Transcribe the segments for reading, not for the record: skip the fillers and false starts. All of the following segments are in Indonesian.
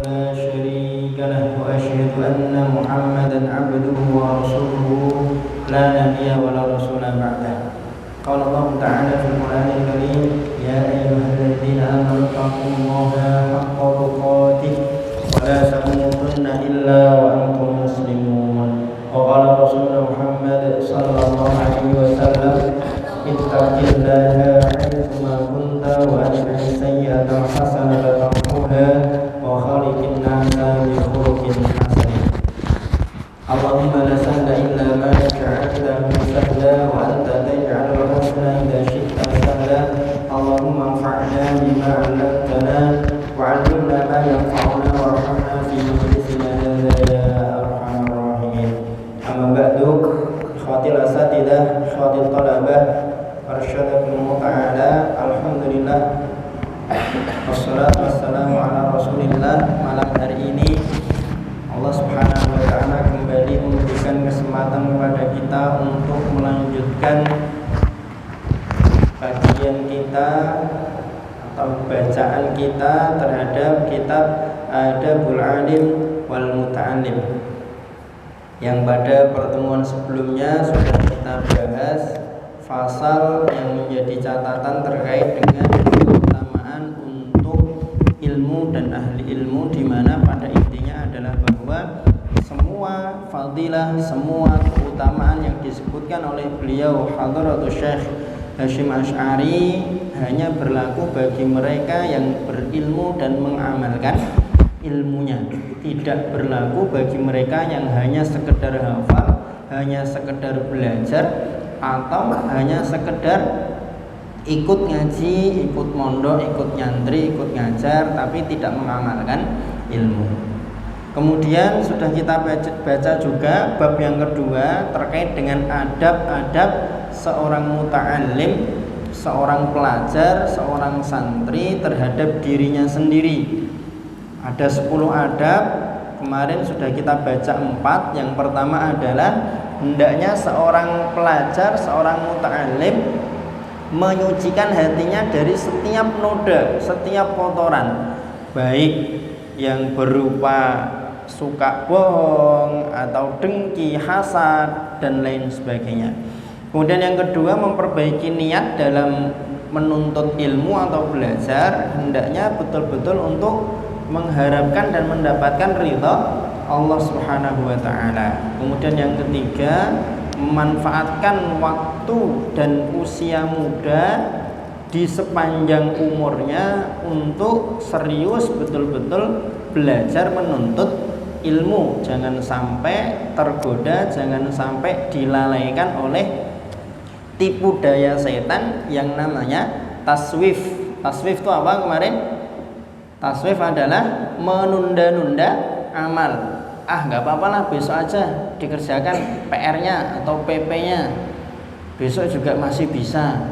لا شريك له وأشهد أن محمدا عبده ورسوله لا نبي ولا رسول بعده. قال الله تعالى في القرآن الكريم: يا أيها الذين آمنوا اتقوا الله حق تقاته ولا تموتن إلا وأنتم مسلمون. وقال رسول محمد صلى الله عليه وسلم: اتق الله حيثما كنت وأتبع السيئة الحسنة تمحوها وخالق الناس بخلق حسن. اللهم لا سهل إلا ما جعلته سهلا وأنت تجعل الحزن إذا شئت سهلا. اللهم انفعنا بما علمتنا وعلمنا ما ينفعنا وارحمنا في مجلسنا هذا يا أرحم الراحمين. أما بعد، إخواتي الأساتذة إخواتي الطلبة arsyadakumullah ta'ala, alhamdulillah wassalatu wassalamu ala rasulillah. Malam hari ini Allah subhanahu wa ta'ala kembali memberikan kesempatan kepada kita untuk melanjutkan kajian kita atau bacaan kita terhadap kitab Adabul Alim wal Muta'allim, yang pada pertemuan sebelumnya sudah kita bahas pasal yang menjadi catatan terkait dengan keutamaan untuk ilmu dan ahli ilmu, di mana pada intinya adalah bahwa semua fadilah, semua keutamaan yang disebutkan oleh beliau Hadratus Syekh Hasyim Asy'ari hanya berlaku bagi mereka yang berilmu dan mengamalkan ilmunya, tidak berlaku bagi mereka yang hanya sekedar hafal, hanya sekedar belajar, atau hanya sekedar ikut ngaji, ikut mondok, ikut nyantri, ikut ngajar, tapi tidak mengamalkan ilmu. Kemudian sudah kita baca juga bab yang kedua terkait dengan adab-adab seorang muta'allim, seorang pelajar, seorang santri terhadap dirinya sendiri. Ada 10 adab. Kemarin sudah kita baca 4. Yang pertama adalah hendaknya seorang pelajar, seorang muta'allim menyucikan hatinya dari setiap noda, setiap kotoran, baik yang berupa suka bohong atau dengki, hasad, dan lain sebagainya. Kemudian yang kedua, memperbaiki niat dalam menuntut ilmu atau belajar, hendaknya betul-betul untuk mengharapkan dan mendapatkan ridha Allah Subhanahu wa ta'ala. Kemudian yang ketiga, memanfaatkan waktu dan usia muda di sepanjang umurnya untuk serius betul-betul belajar menuntut ilmu. Jangan sampai tergoda, jangan sampai dilalaikan oleh tipu daya setan yang namanya taswif. Taswif itu apa kemarin? Taswif adalah menunda-nunda amal. Nggak apa-apa lah, besok aja dikerjakan PR-nya atau PP-nya, besok juga masih bisa.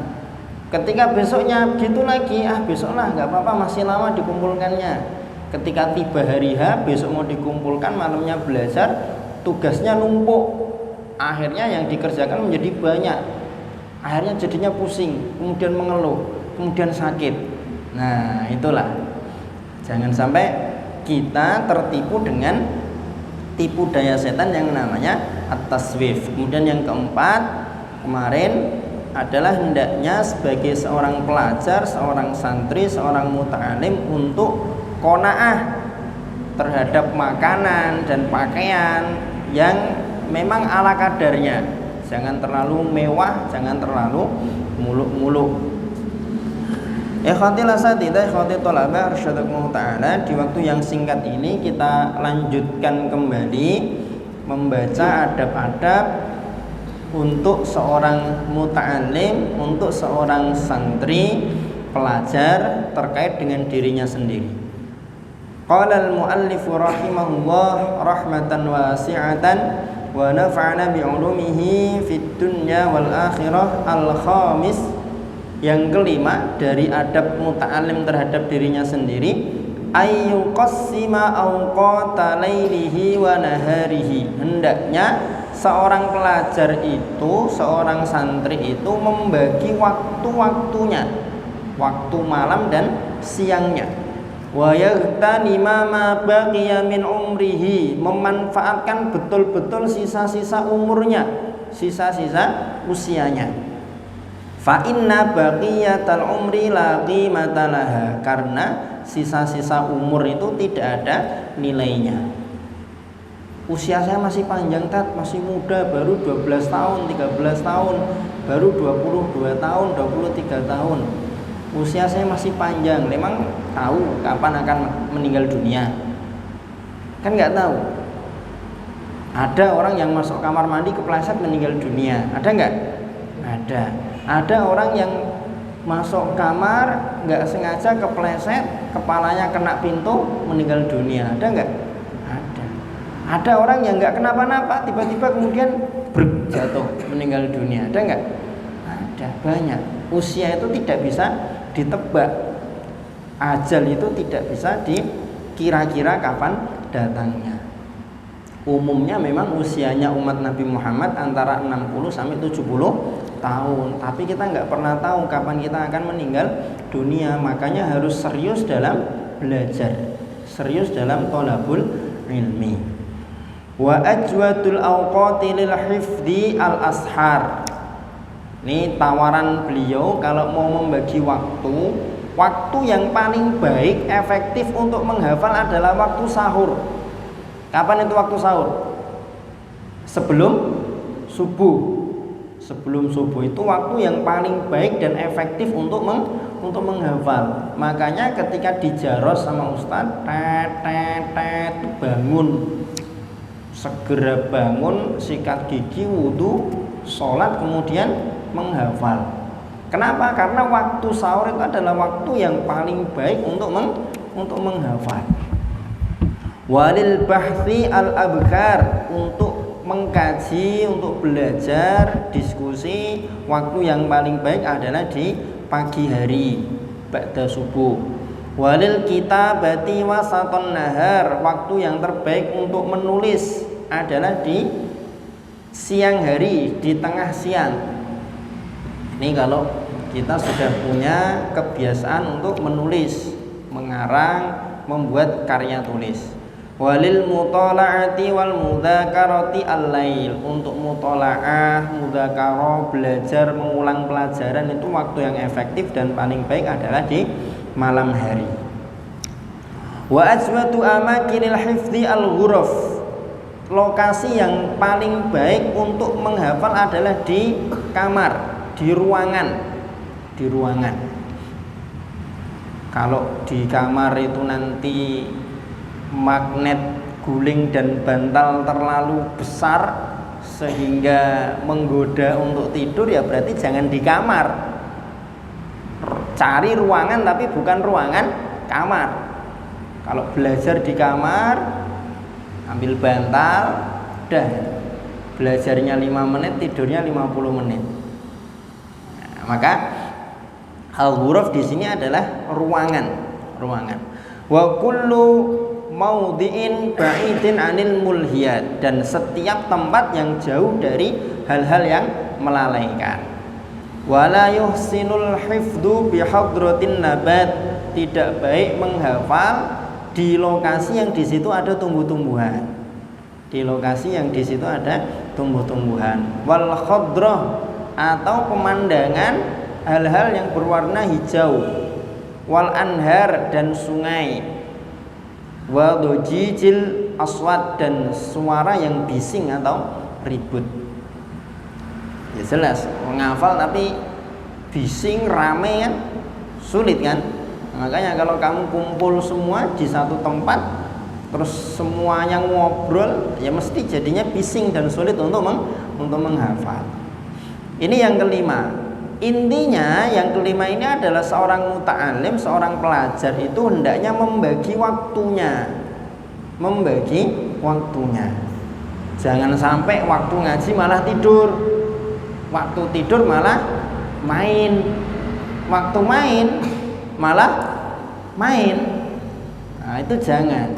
Ketika besoknya gitu lagi, besok lah, nggak apa-apa, masih lama dikumpulkannya. Ketika tiba hari H, besok mau dikumpulkan, malamnya belajar, tugasnya numpuk, akhirnya yang dikerjakan menjadi banyak, akhirnya jadinya pusing, kemudian mengeluh, kemudian sakit. Nah, itulah, jangan sampai kita tertipu dengan tipu daya setan yang namanya at-taswif. Kemudian yang keempat kemarin adalah hendaknya sebagai seorang pelajar, seorang santri, seorang muta'alim untuk qanaah terhadap makanan dan pakaian yang memang ala kadarnya. Jangan terlalu mewah, jangan terlalu muluk-muluk. Ikhwatil asatidzah, ikhwatil thalabah, arsyadakumullah ta'ala. Di waktu yang singkat ini kita lanjutkan kembali membaca adab-adab untuk seorang muta'alim, untuk seorang santri, pelajar terkait dengan dirinya sendiri. Qala al-muallifu rahimahullah rahmatan wasi'atan wa nafa'ana bi'ulumihi fid dunya wal akhirah. Al-khamis, yang kelima dari adab muta'alim terhadap dirinya sendiri, ayyuqassima awqata lailihi wa naharihi. Hendaknya seorang pelajar itu, seorang santri itu membagi waktu-waktunya, waktu malam dan siangnya. wa yaghtanima ma baqiya min umrihi, memanfaatkan betul-betul sisa-sisa umurnya, sisa-sisa usianya. Fa inna baqiyatal umri la qimata laha, karena sisa-sisa umur itu tidak ada nilainya. Usia saya masih panjang, Tat, masih muda, baru 12 tahun, 13 tahun, baru 22 tahun, 23 tahun. Usia saya masih panjang, memang tahu kapan akan meninggal dunia? Kan nggak tahu. Ada orang yang masuk kamar mandi kepleset meninggal dunia, ada nggak? Ada. Ada orang yang masuk kamar nggak sengaja kepleset, kepalanya kena pintu meninggal dunia, ada nggak? Ada. Ada orang yang nggak kenapa-napa, tiba-tiba kemudian jatuh meninggal dunia, ada nggak? Ada, banyak. Usia itu tidak bisa ditebak, ajal itu tidak bisa dikira-kira kapan datangnya. Umumnya memang usianya umat Nabi Muhammad antara 60 sampai 70 tahun, tapi kita nggak pernah tahu kapan kita akan meninggal dunia. Makanya harus serius dalam belajar, serius dalam thalabul ilmi. Wa ajwadul awqati lil hifdhi al ashar. Ini tawaran beliau kalau mau membagi waktu yang paling baik, efektif untuk menghafal adalah waktu sahur. Kapan itu waktu sahur? Sebelum subuh. Sebelum subuh itu waktu yang paling baik dan efektif untuk menghafal. Makanya ketika dijaros sama ustaz, bangun, segera bangun, sikat gigi, wudhu, sholat, kemudian menghafal. Kenapa? Karena waktu sahur itu adalah waktu yang paling baik untuk menghafal. Walil bahthi al abkar, untuk mengkaji, untuk belajar, diskusi, waktu yang paling baik adalah di pagi hari ba'da subuh. Walil kitabati wasaton nahar, waktu yang terbaik untuk menulis adalah di siang hari, di tengah siang. Ini kalau kita sudah punya kebiasaan untuk menulis, mengarang, membuat karya tulis. Walil mutola'ati wal mudzakarati al-lail, untuk mutola'ah, mudzakarah, belajar, mengulang pelajaran itu waktu yang efektif dan paling baik adalah di malam hari. Wa ajwatu amakinil hifdhi al-ghuraf, lokasi yang paling baik untuk menghafal adalah di kamar, di ruangan. Kalau di kamar itu nanti magnet guling dan bantal terlalu besar sehingga menggoda untuk tidur, ya berarti jangan di kamar. Cari ruangan tapi bukan ruangan kamar. Kalau belajar di kamar, ambil bantal, udah belajarnya 5 menit, tidurnya 50 menit. Maka al-ghuraf di sini adalah ruangan. Wa kullu maudhi'in ba'idin 'anil mulhiyat, dan setiap tempat yang jauh dari hal-hal yang melalaikan. Wala yuhsinul hifdhu bi hadratin nabat, tidak baik menghafal di lokasi yang di situ ada tumbuh-tumbuhan. Di lokasi yang di situ ada tumbuh-tumbuhan. Wal khadrah, atau pemandangan hal-hal yang berwarna hijau. Wal anhar, dan sungai. Wa dojijil aswad, dan suara yang bising atau ribut. Ya jelas, menghafal tapi bising, rame kan sulit kan. Makanya kalau kamu kumpul semua di satu tempat terus semuanya ngobrol, ya mesti jadinya bising dan sulit untuk menghafal. Ini yang kelima. Intinya yang kelima ini adalah seorang muta'alim, seorang pelajar itu hendaknya membagi waktunya. Jangan sampai waktu ngaji malah tidur, waktu tidur malah main, waktu main malah main. Nah, itu jangan.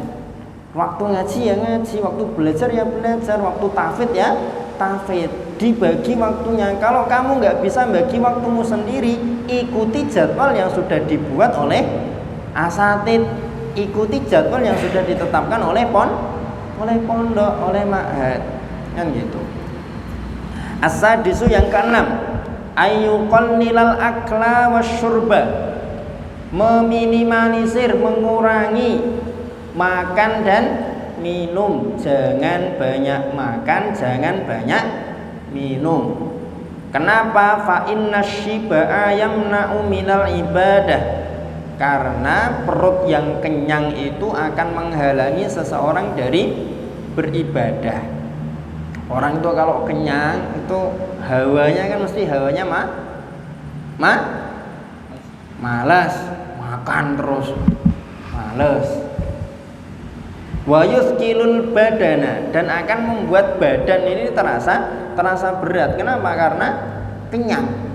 Waktu ngaji ya ngaji, waktu belajar ya belajar, waktu tahfidz ya tahfidz. Dibagi waktunya. Kalau kamu nggak bisa bagi waktumu sendiri, ikuti jadwal yang sudah dibuat oleh asatid, ikuti jadwal yang sudah ditetapkan oleh pondok, oleh ma'had, kan gitu. As-sadisu yang keenam, ayyuqallilal akla wasyurba, meminimalisir, mengurangi makan dan minum. Jangan banyak makan, jangan banyak minum. Kenapa? Fa inna syiba'a yamna'u minal ibadah. Karena perut yang kenyang itu akan menghalangi seseorang dari beribadah. Orang itu kalau kenyang itu hawanya kan mesti hawanya malas, makan terus malas. Wa yuskilul badana, dan akan membuat badan ini terasa berat. Kenapa? Karena kenyang.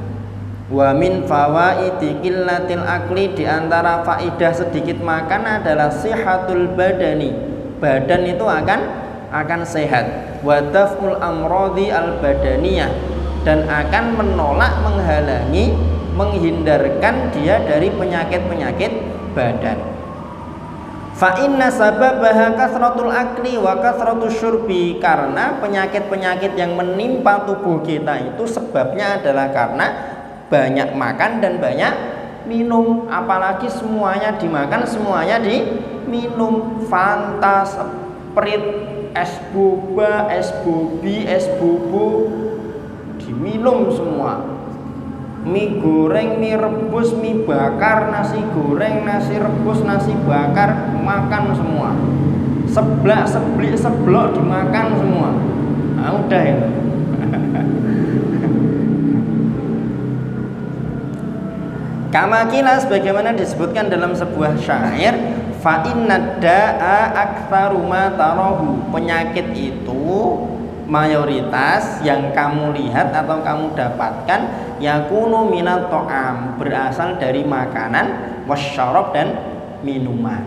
Wa min fawaidi qillatil akli, di antara faidah sedikit makan adalah sihatul badani, badan itu akan sehat. Wa daf'ul amradi al badaniyah, dan akan menolak, menghalangi, menghindarkan dia dari penyakit-penyakit badan. Fa inna sababaha kasratul akli wa kasratus syurbi, karena penyakit-penyakit yang menimpa tubuh kita itu sebabnya adalah karena banyak makan dan banyak minum. Apalagi semuanya dimakan, semuanya diminum. Fanta, Sprite, es boba, es bobi, es bubu, diminum semua. Mie goreng, mie rebus, mie bakar, nasi goreng, nasi rebus, nasi bakar, makan semua. Seblak, seblik, seblok dimakan semua. Nah, udah ya. Kama kila, sebagaimana disebutkan dalam sebuah syair, fa inna da'a aktsaru ma tarahu, penyakit itu mayoritas yang kamu lihat atau kamu dapatkan yakunu minat ta'am, berasal dari makanan, wasyarab, dan minuman.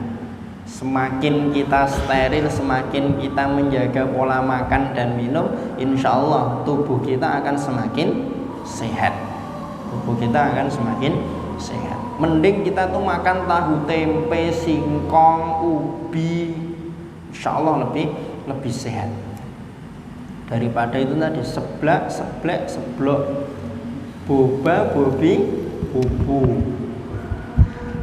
Semakin kita steril, semakin kita menjaga pola makan dan minum, insya Allah tubuh kita akan semakin sehat. Tubuh kita akan semakin sehat. Mending kita tuh makan tahu tempe, singkong, ubi, insya Allah lebih sehat daripada itu tadi seblak, seblek, seblok, boba, bobi, bubu.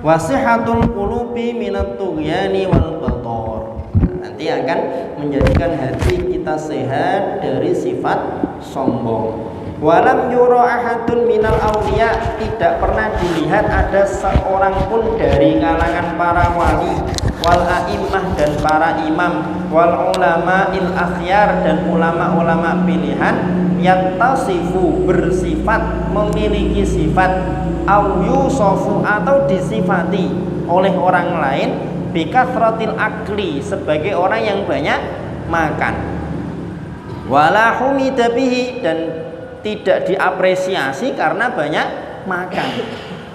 Wasihatul qulubi minat tughyani wal bator, nanti akan menjadikan hati kita sehat dari sifat sombong. Walam yura ahadun minal awliya, tidak pernah dilihat ada seorang pun dari kalangan para wali, wal a'immah, dan para imam, wal ulama il akhyar, dan ulama-ulama pilihan, yattasifu, bersifat, memiliki sifat, au yusofu, atau disifati oleh orang lain, bikathratil akli, sebagai orang yang banyak makan, wala humida bihi, dan tidak diapresiasi karena banyak makan.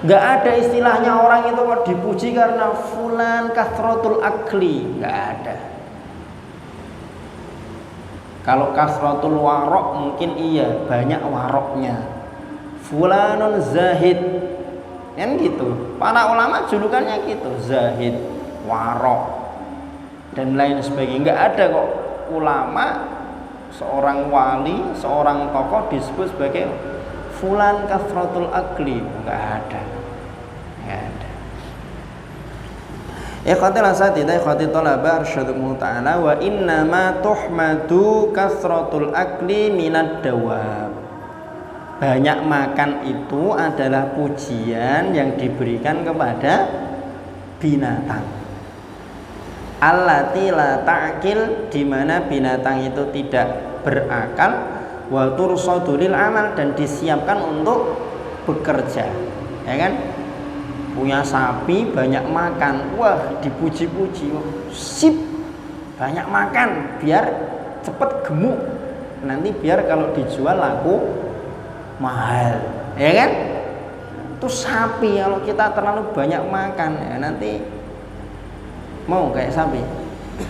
Nggak ada istilahnya orang itu kok dipuji karena fulan kasratul akli, nggak ada. Kalau kasratul warok mungkin iya, banyak waroknya. Fulanun zahid, kan gitu. Para ulama julukannya gitu, zahid, warok, dan lain sebagainya. Nggak ada kok ulama, seorang wali, seorang tokoh disebut sebagai fulan kasratul akli, enggak ada. Enggak ada. Ikhwatil asatidah, ikhwatil talaba arsyadakumullah ta'ala, wa innama tuhmadu kasratul akli minad dawab. Banyak makan itu adalah pujian yang diberikan kepada binatang. Allati la ta'qil, di mana binatang itu tidak berakal, wa tursadulil amal, dan disiapkan untuk bekerja, ya kan? Punya sapi banyak makan, wah dipuji-puji, sip, banyak makan biar cepet gemuk, nanti biar kalau dijual laku mahal, ya kan? Itu sapi, kalau kita terlalu banyak makan ya nanti mau kayak sapi,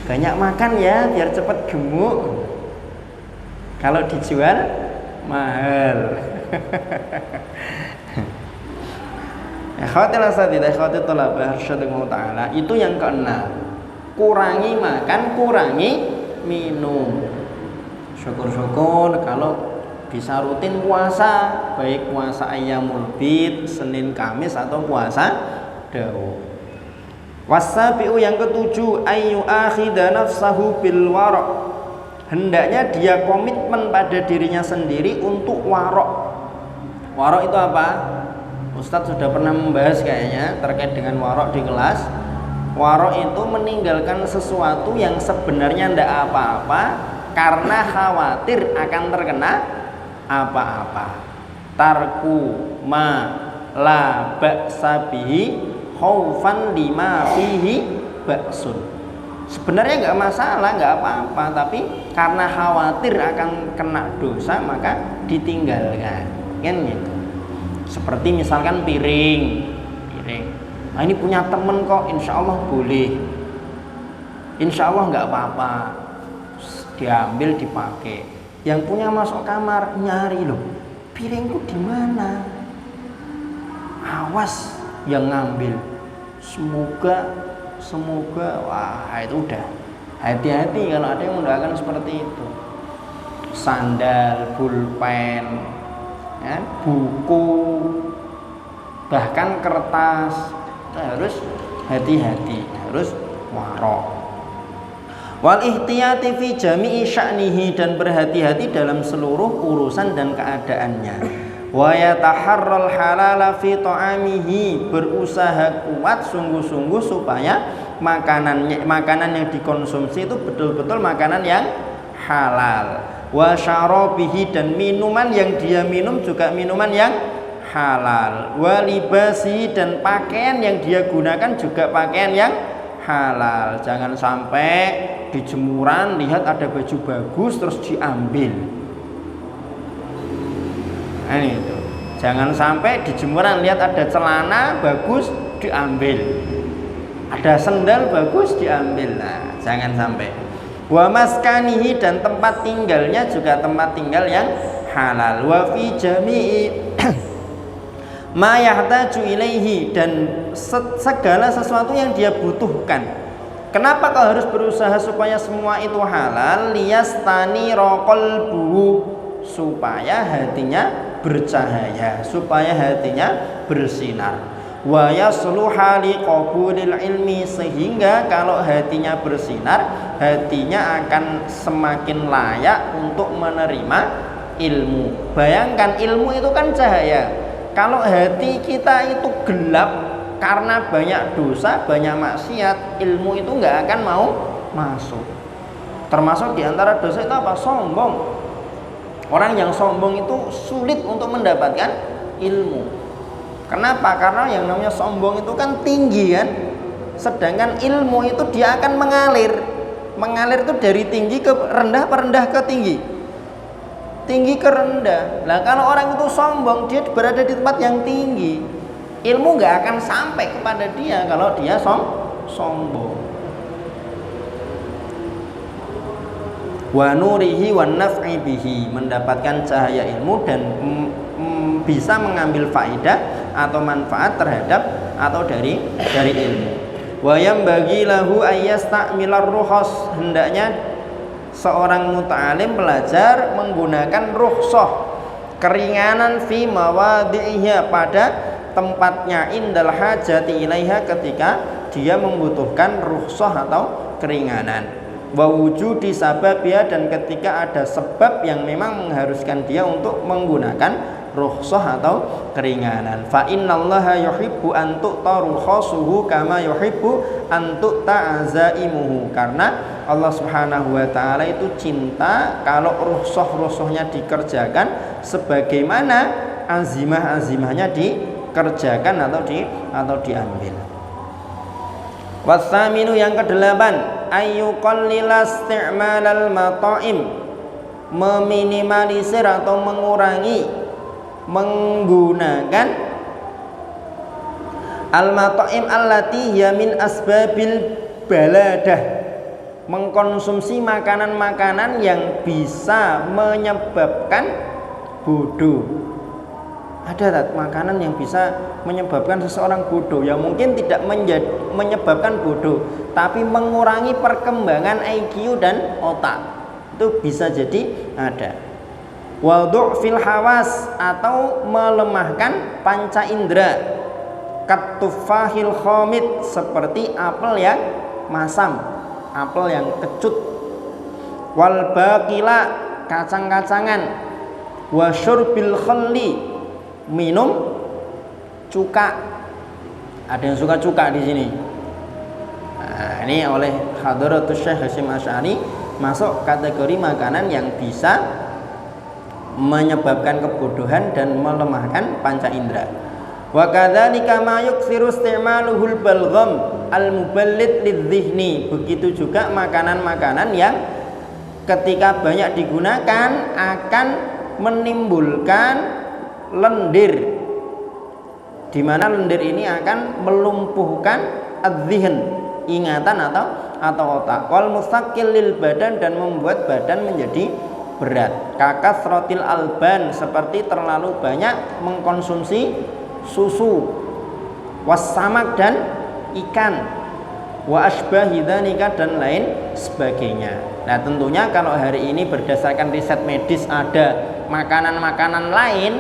banyak makan ya biar cepet gemuk, kalau dijual mahal. Ikhwatil asatidah, ikhwatil thalabah rasyadallahu ta'ala, itu yang keenam. Kurangi makan, kurangi minum. Syukur-syukur kalau bisa rutin puasa, baik puasa ayyamul bid, Senin Kamis atau puasa Daud. Wasabi'u yang ketujuh, ayyu akhidha nafsahu bil waraq. Hendaknya dia komitmen pada dirinya sendiri untuk warok. Warok itu apa? Ustadz sudah pernah membahas kayaknya terkait dengan warok di kelas. Warok itu meninggalkan sesuatu yang sebenarnya tidak apa-apa karena khawatir akan terkena apa-apa. Tarku ma la ba'sa bihi khaufan lima fihi ba'sun. Sebenarnya nggak masalah, nggak apa-apa, tapi karena khawatir akan kena dosa maka ditinggalkan, kan gitu. Seperti misalkan piring. Nah ini punya temen kok, insya Allah boleh, insya Allah nggak apa-apa, diambil dipakai. Yang punya masuk kamar nyari loh, piringku di mana? Awas yang ngambil. Semoga, wah itu udah hati-hati kalau ada yang mendoakan seperti itu. Sandal, pulpen, ya, buku, bahkan kertas, harus hati-hati, harus warok. Wal ihtiyati fi jami'i sya'nihi, dan berhati-hati dalam seluruh urusan dan keadaannya. Wa yataharral halala fi ta'amihi, berusaha kuat sungguh-sungguh supaya makanan yang dikonsumsi itu betul-betul makanan yang halal. Wa syarabihi, dan minuman yang dia minum juga minuman yang halal. Wa libasi, dan pakaian yang dia gunakan juga pakaian yang halal. Jangan sampai di jemuran lihat ada baju bagus terus diambil. Nah, itu. Jangan sampai di jemuran lihat ada celana bagus diambil, ada sendal bagus diambil. Nah, jangan sampai. Wa maskanihi, dan tempat tinggalnya juga tempat tinggal yang halal. Wa fi jami'i ma yahtaju ilaihi, dan segala sesuatu yang dia butuhkan. Kenapa kau harus berusaha supaya semua itu halal? Liyastani qalbuhu, supaya hatinya bercahaya, supaya hatinya bersinar. Wa yasluha liqabulil ilmi, sehingga kalau hatinya bersinar, hatinya akan semakin layak untuk menerima ilmu. Bayangkan, ilmu itu kan cahaya. Kalau hati kita itu gelap karena banyak dosa, banyak maksiat, ilmu itu nggak akan mau masuk. Termasuk diantara dosa itu apa? Sombong. Orang yang sombong itu sulit untuk mendapatkan ilmu. Kenapa? Karena yang namanya sombong itu kan tinggi kan. Sedangkan ilmu itu dia akan mengalir. Mengalir itu dari tinggi ke rendah, rendah ke tinggi, tinggi ke rendah. Nah kalau orang itu sombong, dia berada di tempat yang tinggi, ilmu nggak akan sampai kepada dia kalau dia sombong. Wa nurihi wan naf'i bihi, mendapatkan cahaya ilmu dan bisa mengambil faedah atau manfaat terhadap atau dari ilmu. Wa yambaghi lahu ayyasta'milar rukhas, hendaknya seorang muta'alim belajar menggunakan rukhsah, keringanan fi mawadhi'iha, pada tempatnya, indal hajati ilaiha, ketika dia membutuhkan rukhsah atau keringanan. Wa wujudi sababia, dan ketika ada sebab yang memang mengharuskan dia untuk menggunakan rukhsah atau keringanan. Fa innallaha yuhibbu an tu'ta rukhasuhu kama yuhibbu an tu'ta azaimuhu, karena Allah Subhanahu wa taala itu cinta kalau rukhsah-rukhsahnya dikerjakan sebagaimana azimah-azimahnya dikerjakan atau diambil. Wasaminu yang kedelapan, ayyuqallila isti'malal mata'im, meminimalisir atau mengurangi menggunakan al-mata'im allati hiya min asbabil baladah, mengkonsumsi makanan-makanan yang bisa menyebabkan bodoh. Ada makanan yang bisa menyebabkan seseorang bodoh, yang mungkin tidak menyebabkan bodoh, tapi mengurangi perkembangan IQ dan otak. Itu bisa jadi ada. Wadu' fil hawas, atau melemahkan panca indera. Katufahil khomid, seperti apel yang masam, apel yang kecut. Wal baqila, kacang-kacangan. Wa syurbil khalli, minum cuka. Ada yang suka cuka di sini. Nah, ini oleh Hadratus Syekh Hasyim Asy'ari masuk kategori makanan yang bisa menyebabkan kebodohan dan melemahkan panca indera. Wa kadzalika ma yuksiru isti'maluhul balgham al-muballid lidzihni. Begitu juga makanan-makanan yang ketika banyak digunakan akan menimbulkan lendir, di mana lendir ini akan melumpuhkan adzihn, ingatan atau otak. Wal musaqqil lil badan, dan membuat badan menjadi berat. Kakasrotil alban, seperti terlalu banyak mengkonsumsi susu. Wassamak, dan ikan. Wa asbahi dzalika, dan lain sebagainya. Nah, tentunya kalau hari ini berdasarkan riset medis ada makanan-makanan lain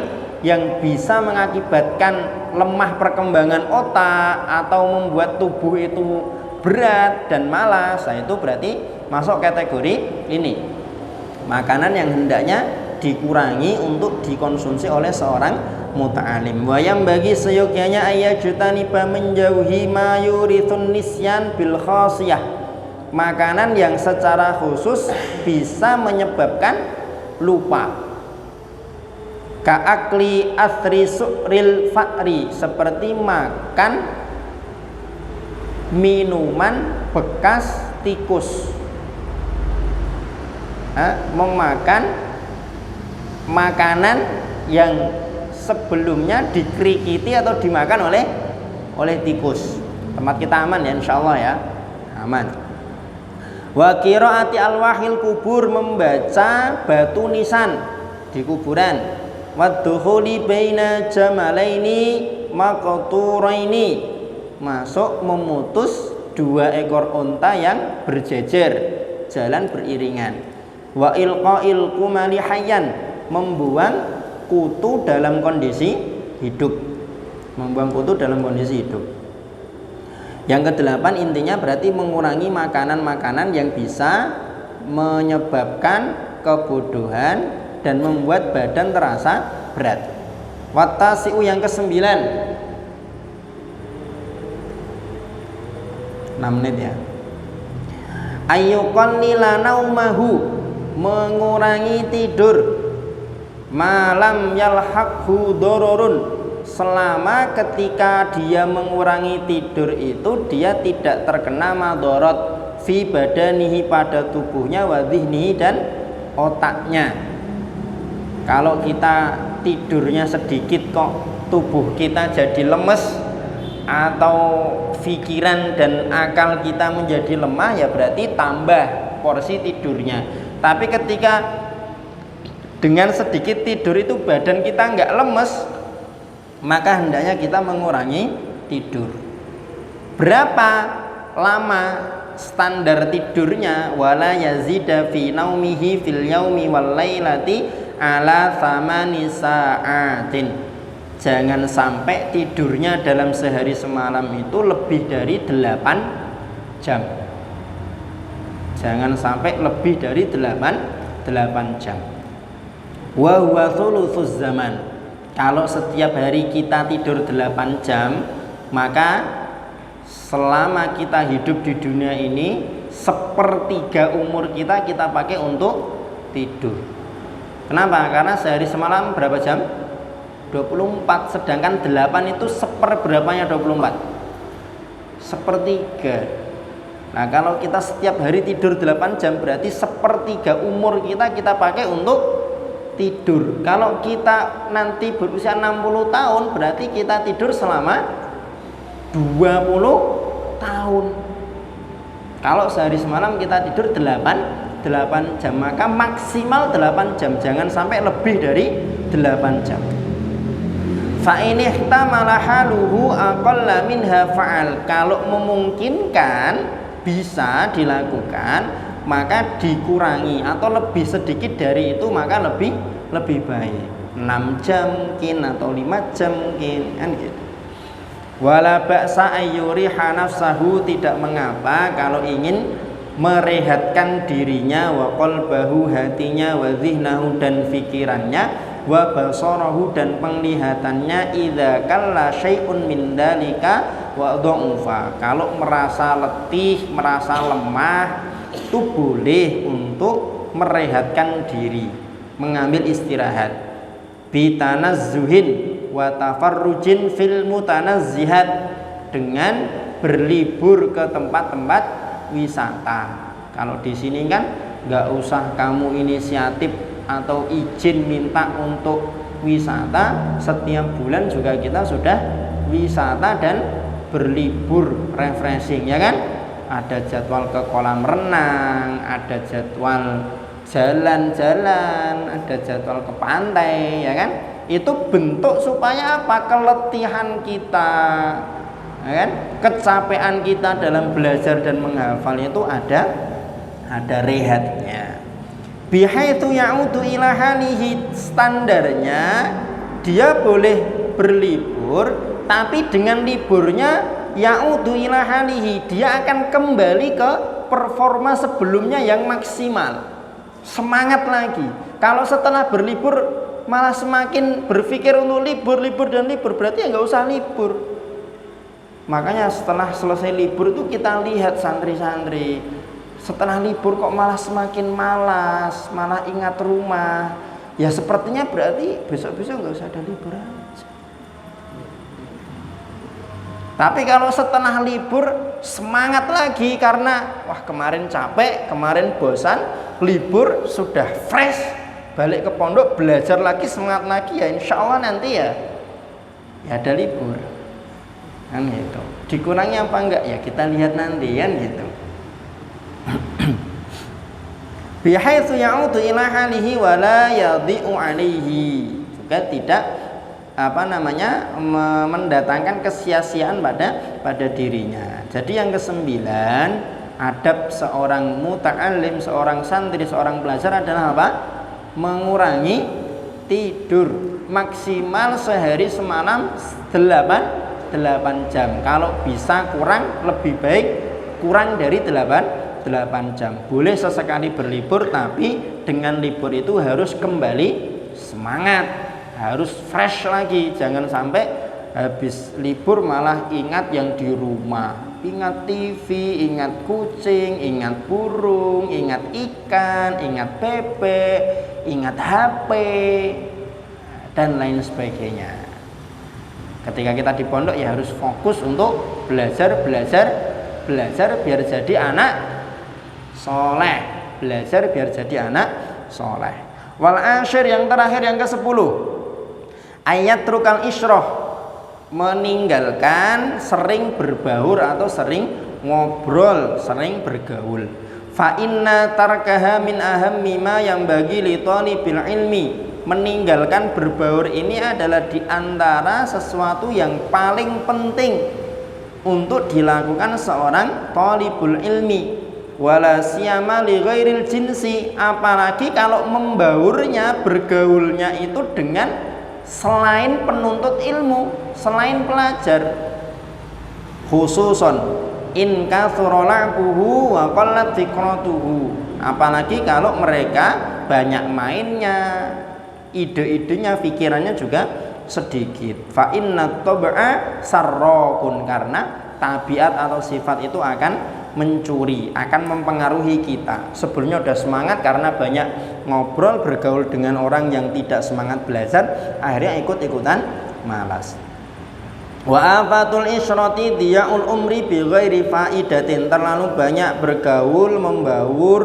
yang bisa mengakibatkan lemah perkembangan otak atau membuat tubuh itu berat dan malas. Nah, itu berarti masuk kategori ini, makanan yang hendaknya dikurangi untuk dikonsumsi oleh seorang muta'alim. Wayam bagi seyogyanya ayyajutaniba, menjauhi mayurithun nisyan bil khasiyah, makanan yang secara khusus bisa menyebabkan lupa. Ka'akli athri su'ril fa'ri, seperti makan minuman bekas tikus. Memakan makanan yang sebelumnya dikrikiti atau dimakan oleh tikus. Tempat kita aman ya, insyaallah ya, aman. Wa qiraati alwahil kubur, membaca batu nisan di kuburan. Wa dukhuli baina jamalaini maqturaini, masuk memutus dua ekor unta yang berjejer, jalan beriringan. Wa ilqa'il kumali hayyan, membuang kutu dalam kondisi hidup, membuang kutu dalam kondisi hidup. Yang kedelapan intinya berarti mengurangi makanan-makanan yang bisa menyebabkan kebodohan dan membuat badan terasa berat. Wattasi'u, yang kesembilan, 6 menit ya. Ayyuqallila naumahu, mengurangi tidur. Malam yalhaqhu dororun, selama ketika dia mengurangi tidur itu dia tidak terkena madorot fi badanihi, pada tubuhnya, wa dhihnihi, dan otaknya. Kalau kita tidurnya sedikit kok tubuh kita jadi lemes, atau pikiran dan akal kita menjadi lemah, ya berarti tambah porsi tidurnya. Tapi ketika dengan sedikit tidur itu badan kita nggak lemes, maka hendaknya kita mengurangi tidur. Berapa lama standar tidurnya? Wala yazida fi naumihi fil yaumi wal lailati ala thamani sa'atin. Jangan sampai tidurnya dalam sehari semalam itu lebih dari 8 jam. Jangan sampai lebih dari 8 jam. Wa huwa thulutsuz zaman. Kalau setiap hari kita tidur 8 jam, maka selama kita hidup di dunia ini, 1/3 umur kita pakai untuk tidur. Kenapa? Karena sehari semalam berapa jam? 24, sedangkan 8 itu seperberapanya 24? 1/3. Nah, kalau kita setiap hari tidur 8 jam, berarti 1/3 umur kita pakai untuk tidur. Kalau kita nanti berusia 60 tahun, berarti kita tidur selama 20 tahun. Kalau sehari semalam kita tidur 8 jam, maka maksimal 8 jam, jangan sampai lebih dari 8 jam. Fa in ihtamala haluhu aqalla minha fa'al. Kalau memungkinkan bisa dilakukan, maka dikurangi atau lebih sedikit dari itu maka lebih baik. 6 jam mungkin atau 5 jam mungkin kan gitu. Wala ba'sa ayyuriha nafsahu, tidak mengapa kalau ingin merehatkan dirinya, wa qalbahu, hatinya, wa dhihnahu, dan fikirannya, wa basarahu, dan penglihatannya, idza kalla syai'un min dalika wa dha'ufa. Kalau merasa letih, merasa lemah, itu boleh untuk merehatkan diri, mengambil istirahat. Bitanazzuhin wa tafarrujin fil mutanazzihat, dengan berlibur ke tempat-tempat wisata. Kalau di sini kan nggak usah kamu inisiatif atau izin minta untuk wisata, setiap bulan juga kita sudah wisata dan berlibur refreshing, ya kan? Ada jadwal ke kolam renang, ada jadwal jalan-jalan, ada jadwal ke pantai, ya kan? Itu bentuk supaya apa? Keletihan kita, ya kan? Kecapean kita dalam belajar dan menghafal itu ada rehatnya. Bihaitsu ya'udu ila halihi, standarnya dia boleh berlibur, tapi dengan liburnya ya'udu ila halihi, dia akan kembali ke performa sebelumnya yang maksimal, semangat lagi. Kalau setelah berlibur malah semakin berpikir untuk libur, berarti ya nggak usah libur. Makanya setelah selesai libur itu kita lihat santri-santri, setelah libur kok malah semakin malas, malah ingat rumah. Ya sepertinya berarti besok-besok nggak usah ada libur aja. Tapi kalau setelah libur semangat lagi karena wah kemarin capek, kemarin bosan, libur sudah fresh, balik ke pondok belajar lagi, semangat lagi, ya insya Allah nanti ya ada libur kan gitu. Dikurangi apa enggak ya kita lihat nanti kan gitu. Bihaitsu ya'udu ila halihi wa la yadhi'u alaihi, juga tidak mendatangkan kesia-siaan pada dirinya. Jadi yang ke-9, adab seorang muta'allim, seorang santri, seorang belajar adalah apa? Mengurangi tidur, maksimal sehari semalam 8 jam. Kalau bisa kurang, lebih baik kurang dari 8 jam. Boleh sesekali berlibur, tapi dengan libur itu harus kembali semangat, harus fresh lagi. Jangan sampai habis libur malah ingat yang di rumah, ingat TV, ingat kucing, ingat burung, ingat ikan, ingat bebek, ingat HP, dan lain sebagainya. Ketika kita di pondok ya harus fokus untuk belajar biar jadi anak soleh, belajar biar jadi anak soleh. Wal asyir, yang terakhir, yang ke-10, ayat trukal isroh, meninggalkan sering berbaur atau sering ngobrol, sering bergaul. Fa inna tarkaha min ahammi ma yang bagi li thalibil ilmi, meninggalkan berbaur ini adalah diantara sesuatu yang paling penting untuk dilakukan seorang thalibul ilmi. Wala siyama li ghairil jinsi, apalagi kalau membaurnya, bergaulnya itu dengan selain penuntut ilmu, selain pelajar. Khususon in kathura la'buhu wa qallat fikratuhu, apalagi kalau mereka banyak mainnya, ide-idenya, pikirannya juga sedikit. Fa inna tab'a sarraqun, karena tabiat atau sifat itu akan mencuri, akan mempengaruhi kita. Sebelumnya udah semangat karena banyak ngobrol, bergaul dengan orang yang tidak semangat belajar, akhirnya ikut-ikutan malas. Wa afatul isyrati diya'ul umri bi ghairi faidatin, terlalu banyak bergaul, membaur,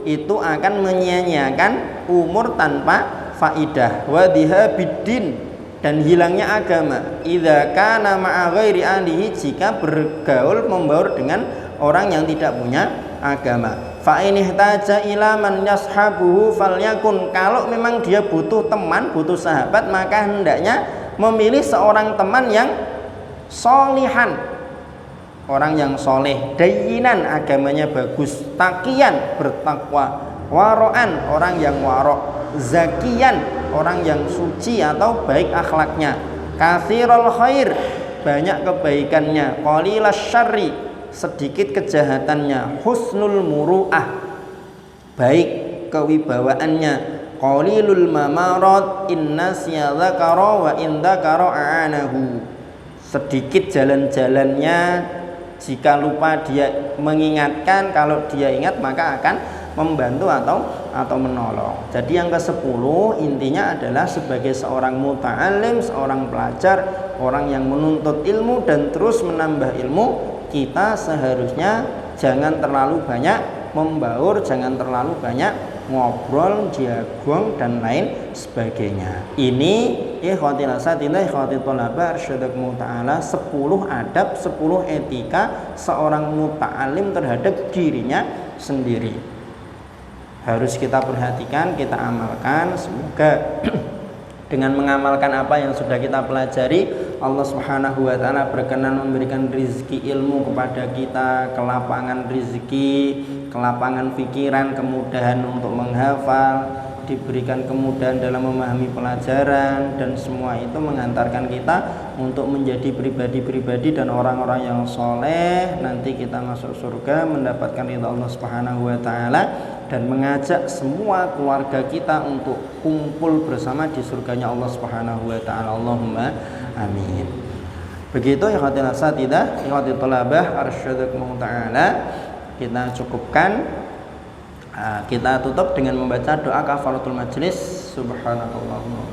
itu akan menyia-nyiakan umur tanpa faidah. Wa dhihabiddin, dan hilangnya agama. Idza kana ma'a ghairi ahlihi, jika bergaul, membaur dengan orang yang tidak punya agama. Fa in ihtaja ila man yashabuhu falyakun, kalau memang dia butuh teman, butuh sahabat, maka hendaknya memilih seorang teman yang solihan, orang yang soleh, dayinan, agamanya bagus, takian, bertakwa, waro'an, orang yang warok, zakian, orang yang suci atau baik akhlaknya, kathirul khair, banyak kebaikannya, qalilas syarri, sedikit kejahatannya, husnul muru'ah, baik kewibawaannya, qalilul mamarat, inna siyadzakara wa indakara a'anahu, sedikit jalan-jalannya, jika lupa dia mengingatkan, kalau dia ingat maka akan membantu atau menolong. Jadi yang ke-10 intinya adalah sebagai seorang muta'alim, seorang pelajar, orang yang menuntut ilmu dan terus menambah ilmu, kita seharusnya jangan terlalu banyak membaur, jangan terlalu banyak ngobrol, jargon dan lain sebagainya. Ini ikhwatil asatidzah, ikhwatil thalabah, arsyadakumullah ta'ala, 10 adab, 10 etika seorang muta'alim terhadap dirinya sendiri. Harus kita perhatikan, kita amalkan. Semoga dengan mengamalkan apa yang sudah kita pelajari, Allah Subhanahu wa ta'ala berkenan memberikan rizki ilmu kepada kita, kelapangan rizki, kelapangan pikiran, kemudahan untuk menghafal, diberikan kemudahan dalam memahami pelajaran, dan semua itu mengantarkan kita untuk menjadi pribadi-pribadi dan orang-orang yang soleh. Nanti kita masuk surga mendapatkan ridha Allah Subhanahu wa ta'ala dan mengajak semua keluarga kita untuk kumpul bersama di surganya Allah Subhanahu wa ta'ala. Allahumma amin. Begitu ikhwatil asatidzah, ikhwatil thalabah, arsyadakumullah ta'ala, kita cukupkan. Kita tutup dengan membaca doa kafaratul majlis. Subhanakallahumma.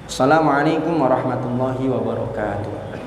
Assalamualaikum warahmatullahi wabarakatuh.